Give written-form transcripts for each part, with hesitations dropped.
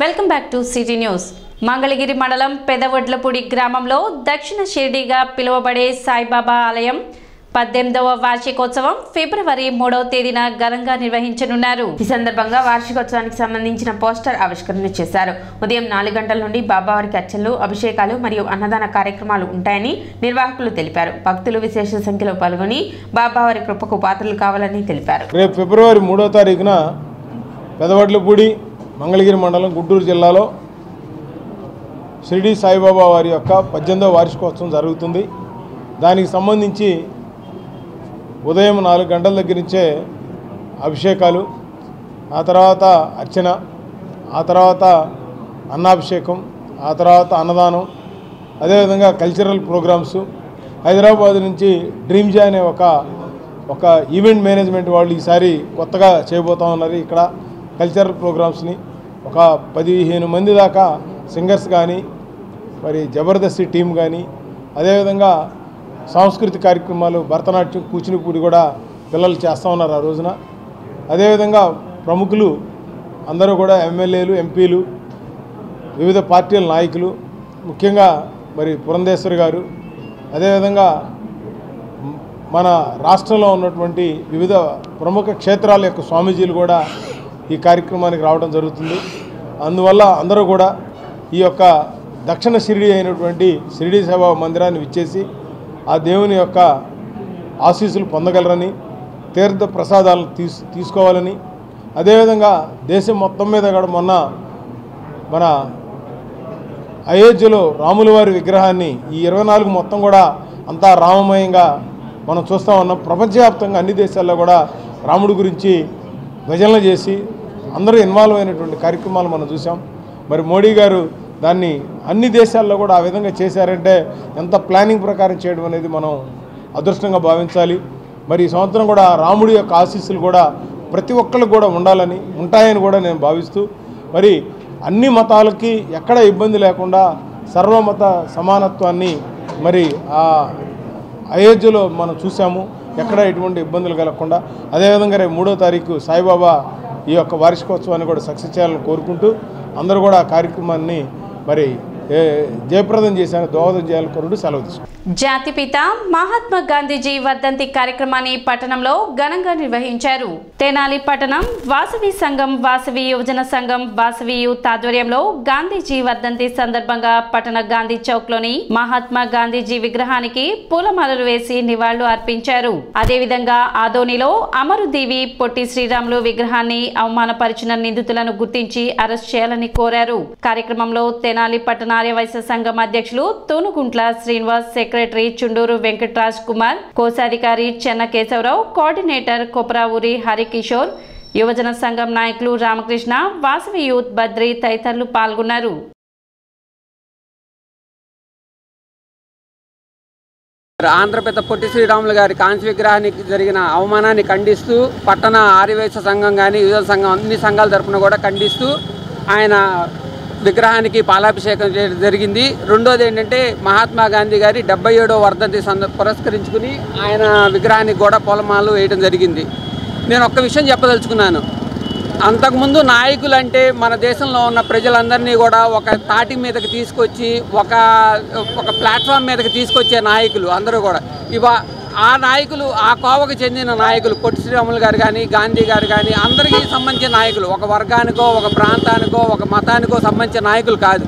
Welcome back to city news. Mangalagiri మండలం పెదవడ్లపూడి గ్రామంలో దక్షిణ షిరిడీగా పిలువబడే సాయిబాబా ఆలయం 18వ వార్షికోత్సవం ఫిబ్రవరి 3వ తేదీన ఘనంగా నిర్వహించనున్నారు. ఈ సందర్భంగా వార్షికోత్సవానికి సంబంధించిన పోస్టర్ ఆవిష్కరణ చేశారు. ఉదయం 4 గంటల నుండి బాబావారికి అర్చనలు, అభిషేకాలు మరియు అన్నదాన కార్యక్రమాలు ఉంటాయని నిర్వాహకులు తెలిపారు. భక్తులు విశేష సంఖ్యలో పాల్గొని బాబావారి కృపకు పాత్రలు కావాలని తెలిపారు. రేపు ఫిబ్రవరి 3వ తారీఖున పెదవడ్లపూడి మంగళగిరి మండలం గుంటూరు జిల్లాలో షిరిడి సాయిబాబా వారి యొక్క 18వ వార్షికోత్సవం జరుగుతుంది. దానికి సంబంధించి ఉదయం 4 గంటల దగ్గర నుంచే అభిషేకాలు, ఆ తర్వాత అర్చన, ఆ తర్వాత అన్నాభిషేకం, ఆ తర్వాత అన్నదానం, అదేవిధంగా కల్చరల్ ప్రోగ్రామ్స్. హైదరాబాద్ నుంచి డ్రీమ్ జే అనే ఒక ఈవెంట్ మేనేజ్మెంట్ వాళ్ళు ఈసారి కొత్తగా చేయబోతా ఉన్నారు. ఇక్కడ కల్చరల్ ప్రోగ్రామ్స్ని ఒక 15 మంది దాకా సింగర్స్ కానీ, మరి జబర్దస్త్ టీం కానీ, అదేవిధంగా సాంస్కృతిక కార్యక్రమాలు, భరతనాట్యం, కూచిపూడి కూడా పిల్లలు చేస్తూ ఉన్నారు ఆ రోజున. అదేవిధంగా ప్రముఖులు అందరూ కూడా ఎమ్మెల్యేలు, ఎంపీలు, వివిధ పార్టీల నాయకులు, ముఖ్యంగా మరి పురంధేశ్వరి గారు, అదేవిధంగా మన రాష్ట్రంలో ఉన్నటువంటి వివిధ ప్రముఖ క్షేత్రాల యొక్క స్వామీజీలు కూడా ఈ కార్యక్రమానికి రావడం జరుగుతుంది. అందువల్ల అందరూ కూడా ఈ యొక్క దక్షిణ షిరిడి అయినటువంటి షిరిడి సాయిబాబా మందిరాన్ని విచ్చేసి ఆ దేవుని యొక్క ఆశీస్సులు పొందగలరని, తీర్థ ప్రసాదాలను తీసుకోవాలని, అదేవిధంగా దేశం మొత్తం మీద కూడా మొన్న మన అయోధ్యలో రాముల వారి విగ్రహాన్ని ఈ 24 మొత్తం కూడా అంతా రామమయంగా మనం చూస్తూ ఉన్నాం. ప్రపంచవ్యాప్తంగా అన్ని దేశాల్లో కూడా రాముడి గురించి భజనలు చేసి అందరూ ఇన్వాల్వ్ అయినటువంటి కార్యక్రమాలు మనం చూసాం. మరి మోడీ గారు దాన్ని అన్ని దేశాల్లో కూడా ఆ విధంగా చేశారంటే ఎంత ప్లానింగ్ ప్రకారం చేయడం అనేది మనం అదృష్టంగా భావించాలి. మరి ఈ సంవత్సరం కూడా రాముడి యొక్క ఆశీస్సులు కూడా ప్రతి ఒక్కరికి కూడా ఉండాలని, ఉంటాయని కూడా నేను భావిస్తూ, మరి అన్ని మతాలకి ఎక్కడ ఇబ్బంది లేకుండా సర్వమత సమానత్వాన్ని మరి ఆ అయోధ్యలో మనం చూసాము. ఎక్కడ ఎటువంటి ఇబ్బందులు కలగకుండా, అదేవిధంగా రేపు 3వ తారీఖు సాయిబాబా ఈ యొక్క వార్షికోత్సవాన్ని కూడా సక్సెస్ చేయాలని కోరుకుంటూ అందరూ కూడా ఆ కార్యక్రమాన్ని మరి జయప్రదం చేశాను, దోహదం చేయాలని కోరుకుంటూ సెలవు తీసుకుంటాం. జాతిపిత మహాత్మా గాంధీజీ వర్ధంతి కార్యక్రమాన్ని పట్టణంలో ఘనంగా నిర్వహించారు. తెనాలి పట్టణం వాసవి సంఘం, వాసవి యువజన సంఘం, వాసవి యూత్ ఆధ్వర్యంలో గాంధీజీ వర్ధంతి సందర్భంగా పట్టణ గాంధీ చౌక్ లోని మహాత్మా గాంధీజీ విగ్రహానికి పూలమాలలు వేసి నివాళులు అర్పించారు. అదేవిధంగా ఆదోనిలో అమరుదీవి పొట్టి శ్రీరాములు విగ్రహాన్ని అవమానపరిచిన నిందితులను గుర్తించి అరెస్ట్ చేయాలని కోరారు. కార్యక్రమంలో తెనాలి పట్టణ ఆర్యవైశ్య సంఘం అధ్యక్షులు తూనుగుంట్ల శ్రీనివాస్, సెక్రటరీ చుండూరు వెంకటరాజ్ కుమార్, కోశాధికారి చెన్న కేశవరావు, కోఆర్డినేటర్ కొపరావూరి హరికిషోర్, యువజన సంఘం నాయకులు రామకృష్ణ, వాసవి యూత్ బద్రి తదితరులు పాల్గొన్నారు. ఆంధ్రపిత పొట్టి శ్రీరాములు గారి కాంస్య విగ్రహానికి జరిగిన అవమానాన్ని ఖండిస్తూ పట్టణ ఆర్యవైశ్య సంఘం కానీ, యువజన సంఘం అన్ని సంఘాల తరపున కూడా ఖండిస్తూ ఆయన విగ్రహానికి పాలాభిషేకం చేయడం జరిగింది. రెండోది ఏంటంటే మహాత్మా గాంధీ గారి 77వ వర్ధంతి పురస్కరించుకుని ఆయన విగ్రహానికి కూడా పూలమాలలు వేయడం జరిగింది. నేను ఒక్క విషయం చెప్పదలుచుకున్నాను. అంతకుముందు నాయకులు అంటే మన దేశంలో ఉన్న ప్రజలందరినీ కూడా ఒక తాటి మీదకి తీసుకొచ్చి ఒక ప్లాట్ఫామ్ మీదకి తీసుకొచ్చే నాయకులు అందరూ కూడా ఆ నాయకులు, ఆ కోవకు చెందిన నాయకులు పొట్టి శ్రీరాములు గారు కానీ, గాంధీ గారు కానీ అందరికీ సంబంధించిన నాయకులు, ఒక వర్గానికో, ఒక ప్రాంతానికో, ఒక మతానికో సంబంధించిన నాయకులు కాదు.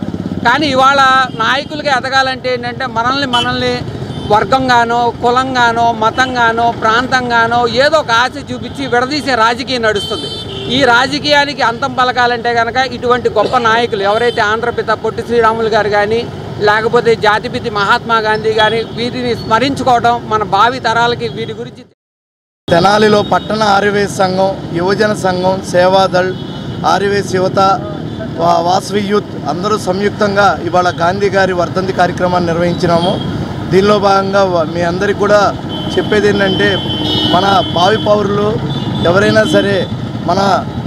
కానీ ఇవాళ నాయకులుగా ఎదగాలంటే ఏంటంటే మనల్ని వర్గంగానో, కులంగానో, మతంగానో, ప్రాంతంగానో ఏదో ఒక ఆశ చూపించి విడదీసే రాజకీయం నడుస్తుంది. ఈ రాజకీయానికి అంతం పలకాలంటే కనుక ఇటువంటి గొప్ప నాయకులు ఎవరైతే ఆంధ్రపిత పొట్టి శ్రీరాములు గారు కానీ, లేకపోతే జాతిపిత మహాత్మా గాంధీ గారి వీటిని స్మరించుకోవడం మన భావి తరాలకి వీటి గురించి. తెనాలిలో పట్టణ ఆర్యవైశ్య సంఘం, యువజన సంఘం, సేవాదళ్, ఆర్యవైశ్య యువత, వాసవి యూత్ అందరూ సంయుక్తంగా ఇవాళ గాంధీ గారి వర్ధంతి కార్యక్రమాన్ని నిర్వహించినాము. దీనిలో భాగంగా మీ అందరికీ కూడా చెప్పేది ఏంటంటే, మన భావి పౌరులు ఎవరైనా సరే మన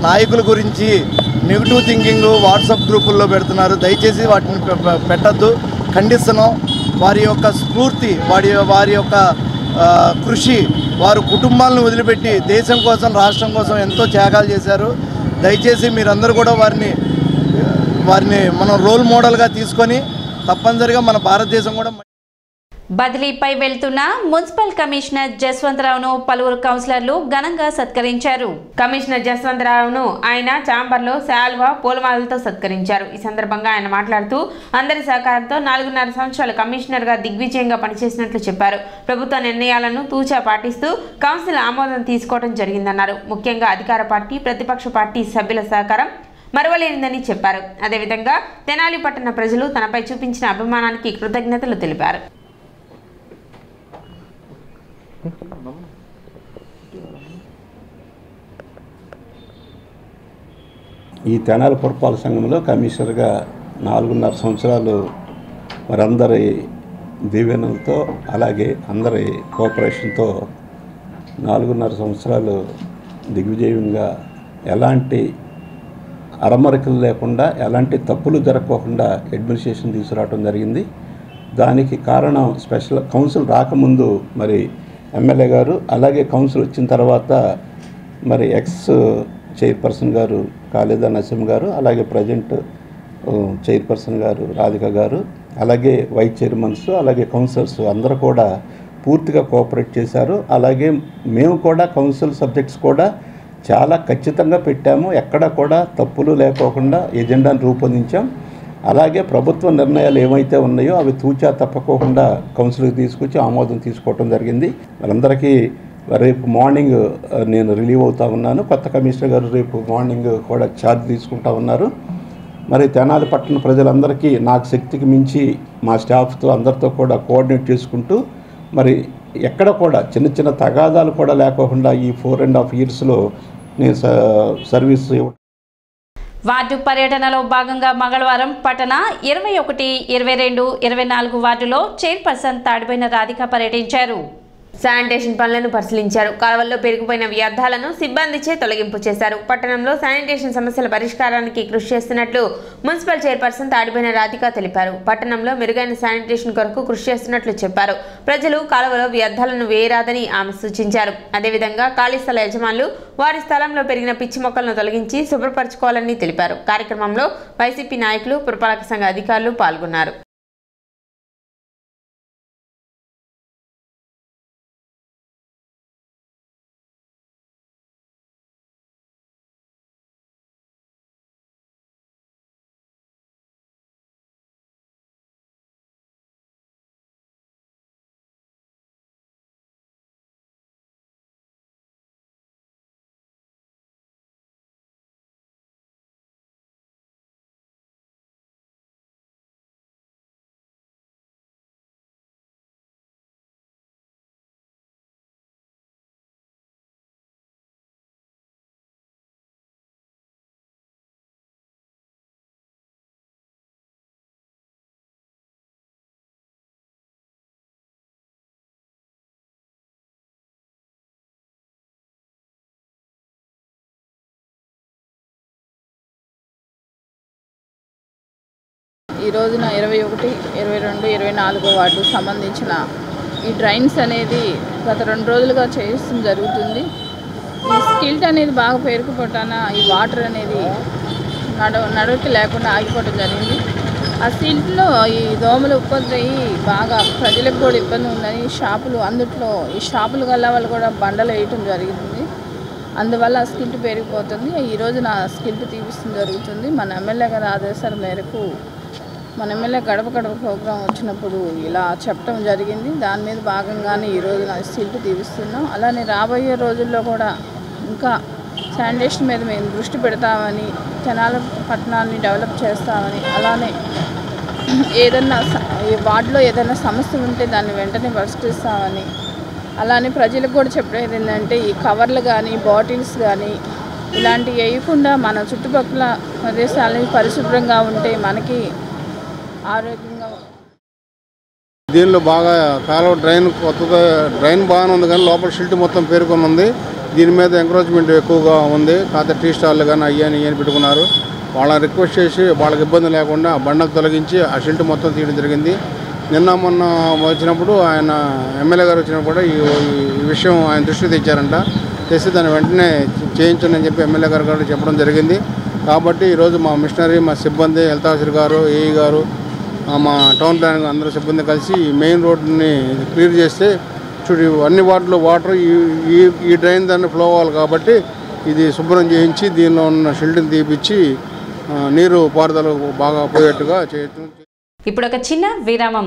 నాయకుల గురించి నెగిటివ్ థింకింగ్ వాట్సాప్ గ్రూపుల్లో పెడుతున్నారు. దయచేసి వాటిని పెట్టద్దు, ఖండిస్తున్నాం. వారి యొక్క స్ఫూర్తి, వారి యొక్క కృషి, వారు కుటుంబాలను వదిలిపెట్టి దేశం కోసం, రాష్ట్రం కోసం ఎంతో త్యాగాలు చేశారు. దయచేసి మీరందరూ కూడా వారిని వారిని మనం రోల్ మోడల్గా తీసుకొని తప్పనిసరిగా మన భారతదేశం కూడా బదిలీపై వెళ్తున్న మున్సిపల్ కమిషనర్ జస్వంతరావును పలువురు కౌన్సిలర్లు ఘనంగా సత్కరించారు. కమిషనర్ జస్వంతరావును ఆయన ఛాంబర్లో శాల్వా పూలమాలలతో సత్కరించారు. ఈ సందర్భంగా ఆయన మాట్లాడుతూ అందరి సహకారంతో 4.5 సంవత్సరాలు కమిషనర్గా దిగ్విజయంగా పనిచేసినట్లు చెప్పారు. ప్రభుత్వ నిర్ణయాలను తూచా పాటిస్తూ కౌన్సిల్ ఆమోదం తీసుకోవడం జరిగిందన్నారు. ముఖ్యంగా అధికార పార్టీ ప్రతిపక్ష పార్టీ సభ్యుల సహకారం మరువలేనిదని చెప్పారు. అదేవిధంగా తెనాలి పట్టణ ప్రజలు తనపై చూపించిన అభిమానానికి కృతజ్ఞతలు తెలిపారు. ఈ తెనాలి పురపాలక సంఘంలో కమిషనర్గా 4.5 సంవత్సరాలు మరందరి దీవెనలతో అలాగే అందరి కోఆపరేషన్తో 4.5 సంవత్సరాలు దిగ్విజయంగా ఎలాంటి అరమరికలు లేకుండా ఎలాంటి తప్పులు జరగకుండా అడ్మినిస్ట్రేషన్ తీసుకురావడం జరిగింది. దానికి కారణం స్పెషల్ కౌన్సిల్ రాకముందు మరి ఎమ్మెల్యే గారు అలాగే కౌన్సిల్ వచ్చిన తర్వాత మరి ఎక్స్ చైర్పర్సన్ గారు ఖాళీదా నసీం గారు అలాగే ప్రజెంట్ చైర్పర్సన్ గారు రాధిక గారు అలాగే వైస్ చైర్మన్స్ అలాగే కౌన్సిలర్స్ అందరూ కూడా పూర్తిగా కోఆపరేట్ చేశారు. అలాగే మేము కూడా కౌన్సిల్ సబ్జెక్ట్స్ కూడా చాలా ఖచ్చితంగా పెట్టాము. ఎక్కడ కూడా తప్పులు లేకోకుండా ఎజెండాను రూపొందించాం. అలాగే ప్రభుత్వ నిర్ణయాలు ఏమైతే ఉన్నాయో అవి తూచా తప్పకోకుండా కౌన్సిల్కి తీసుకొచ్చి ఆమోదం తీసుకోవడం జరిగింది. వాళ్ళందరికీ రేపు మార్నింగ్ నేను రిలీవ్ అవుతా ఉన్నాను. కొత్త కమిషనర్ గారు రేపు మార్నింగ్ కూడా ఛార్జ్ తీసుకుంటా ఉన్నారు. మరి తెనాలి పట్టణ ప్రజలందరికీ నాకు శక్తికి మించి మా స్టాఫ్తో అందరితో కూడా కోఆర్డినేట్ చేసుకుంటూ మరి ఎక్కడ కూడా చిన్న చిన్న తగాదాలు కూడా లేకోకుండా ఈ 4.5 yearsలో నేను సర్వీస్ వార్డు పర్యటనలో భాగంగా మంగళవారం పట్టణ 21, 22, 24 వార్డులో చైర్పర్సన్ తాడిపోయిన రాధిక పర్యటించారు. శానిటేషన్ పనులను పరిశీలించారు. కాలువల్లో పెరిగిపోయిన వ్యర్థాలను సిబ్బందిచే తొలగింపు చేశారు. పట్టణంలో శానిటేషన్ సమస్యల పరిష్కారానికి కృషి చేస్తున్నట్లు మున్సిపల్ చైర్పర్సన్ తాడిపోయిన రాధిక తెలిపారు. పట్టణంలో మెరుగైన శానిటేషన్ కొరకు కృషి చేస్తున్నట్లు చెప్పారు. ప్రజలు కాలువలో వ్యర్థాలను వేయరాదని ఆమె సూచించారు. అదేవిధంగా ఖాళీ స్థల యజమానులు వారి స్థలంలో పెరిగిన పిచ్చి మొక్కలను తొలగించి శుభ్రపరచుకోవాలని తెలిపారు. కార్యక్రమంలో వైసీపీ నాయకులు పురపాలక సంఘ అధికారులు పాల్గొన్నారు. ఈ రోజున 21, 22, 24 వార్డు సంబంధించిన ఈ డ్రైన్స్ అనేది గత 2 రోజులుగా చేయడం జరుగుతుంది. ఈ స్కిల్ట్ అనేది బాగా పేరుకుపోతాన ఈ వాటర్ అనేది నడవకి లేకుండా ఆగిపోవడం జరిగింది. ఆ సిల్ట్లో ఈ దోమలు ఉత్పత్తి బాగా ప్రజలకు కూడా ఇబ్బంది ఉందని షాపులు అందుట్లో ఈ షాపులు గల వాళ్ళు కూడా బండలు వేయటం జరుగుతుంది. అందువల్ల ఆ స్కిల్ట్ పెరిగిపోతుంది. ఈ రోజున స్కిల్ట్ తీపిస్తుంది జరుగుతుంది. మన ఎమ్మెల్యే గారి ఆదేశాల మేరకు మన ఎమ్మెల్యే గడప గడప ప్రోగ్రాం వచ్చినప్పుడు ఇలా చెప్పడం జరిగింది. దాని మీద భాగంగానే ఈరోజు నా స్కిల్ట్ తీపిస్తున్నాం. అలానే రాబోయే రోజుల్లో కూడా ఇంకా శానిటేషన్ మీద మేము దృష్టి పెడతామని, తెనాలి పట్టణాన్ని డెవలప్ చేస్తామని, అలానే ఏదన్నా ఈ వార్డులో ఏదైనా సమస్య ఉంటే దాన్ని వెంటనే పరిష్కరిస్తామని, అలానే ప్రజలకు కూడా చెప్పేది ఏంటంటే ఈ కవర్లు కానీ బాటిల్స్ కానీ ఇలాంటివి వేయకుండా మన చుట్టుపక్కల ప్రదేశాలని పరిశుభ్రంగా ఉంటే మనకి ఆరోగ్యంగా. దీనిలో బాగా కాలువ కొత్తగా డ్రైన్ బాగానే ఉంది కానీ లోపల షిల్ట్ మొత్తం పేరుకొని ఉంది. దీని మీద ఎంకరేజ్మెంట్ ఎక్కువగా ఉంది. కాకపోతే టీ స్టాళ్ళు కానీ అయ్యని పెట్టుకున్నారు. వాళ్ళని రిక్వెస్ట్ చేసి వాళ్ళకి ఇబ్బంది లేకుండా బండకు తొలగించి ఆ షిల్ట్ మొత్తం తీయడం జరిగింది. నిన్న మొన్న వచ్చినప్పుడు ఆయన ఎమ్మెల్యే గారు వచ్చినప్పుడు కూడా ఈ విషయం ఆయన దృష్టికి తెచ్చారంట. తెచ్చి దాన్ని వెంటనే చేయించండి అని చెప్పి ఎమ్మెల్యే గారు కూడా చెప్పడం జరిగింది. కాబట్టి ఈరోజు మా మిషనరీ, మా సిబ్బంది, హెల్త్ ఆఫీసర్ గారు, ఏఈ గారు, మా టౌన్ ప్లానింగ్ అందరూ సిబ్బంది కలిసి మెయిన్ రోడ్ని క్లియర్ చేస్తే చూడు అన్ని వార్డులో వాటర్ ఈ డ్రైన్ దాన్ని ఫ్లో అవ్వాలి కాబట్టి ఇది శుభ్రం చేయించి దీనిలో ఉన్న షెల్టర్ని తీపిచ్చి నీరు పారుదల బాగా పోయేట్టుగా చేయటం. ఇప్పుడు ఒక చిన్న విరామం.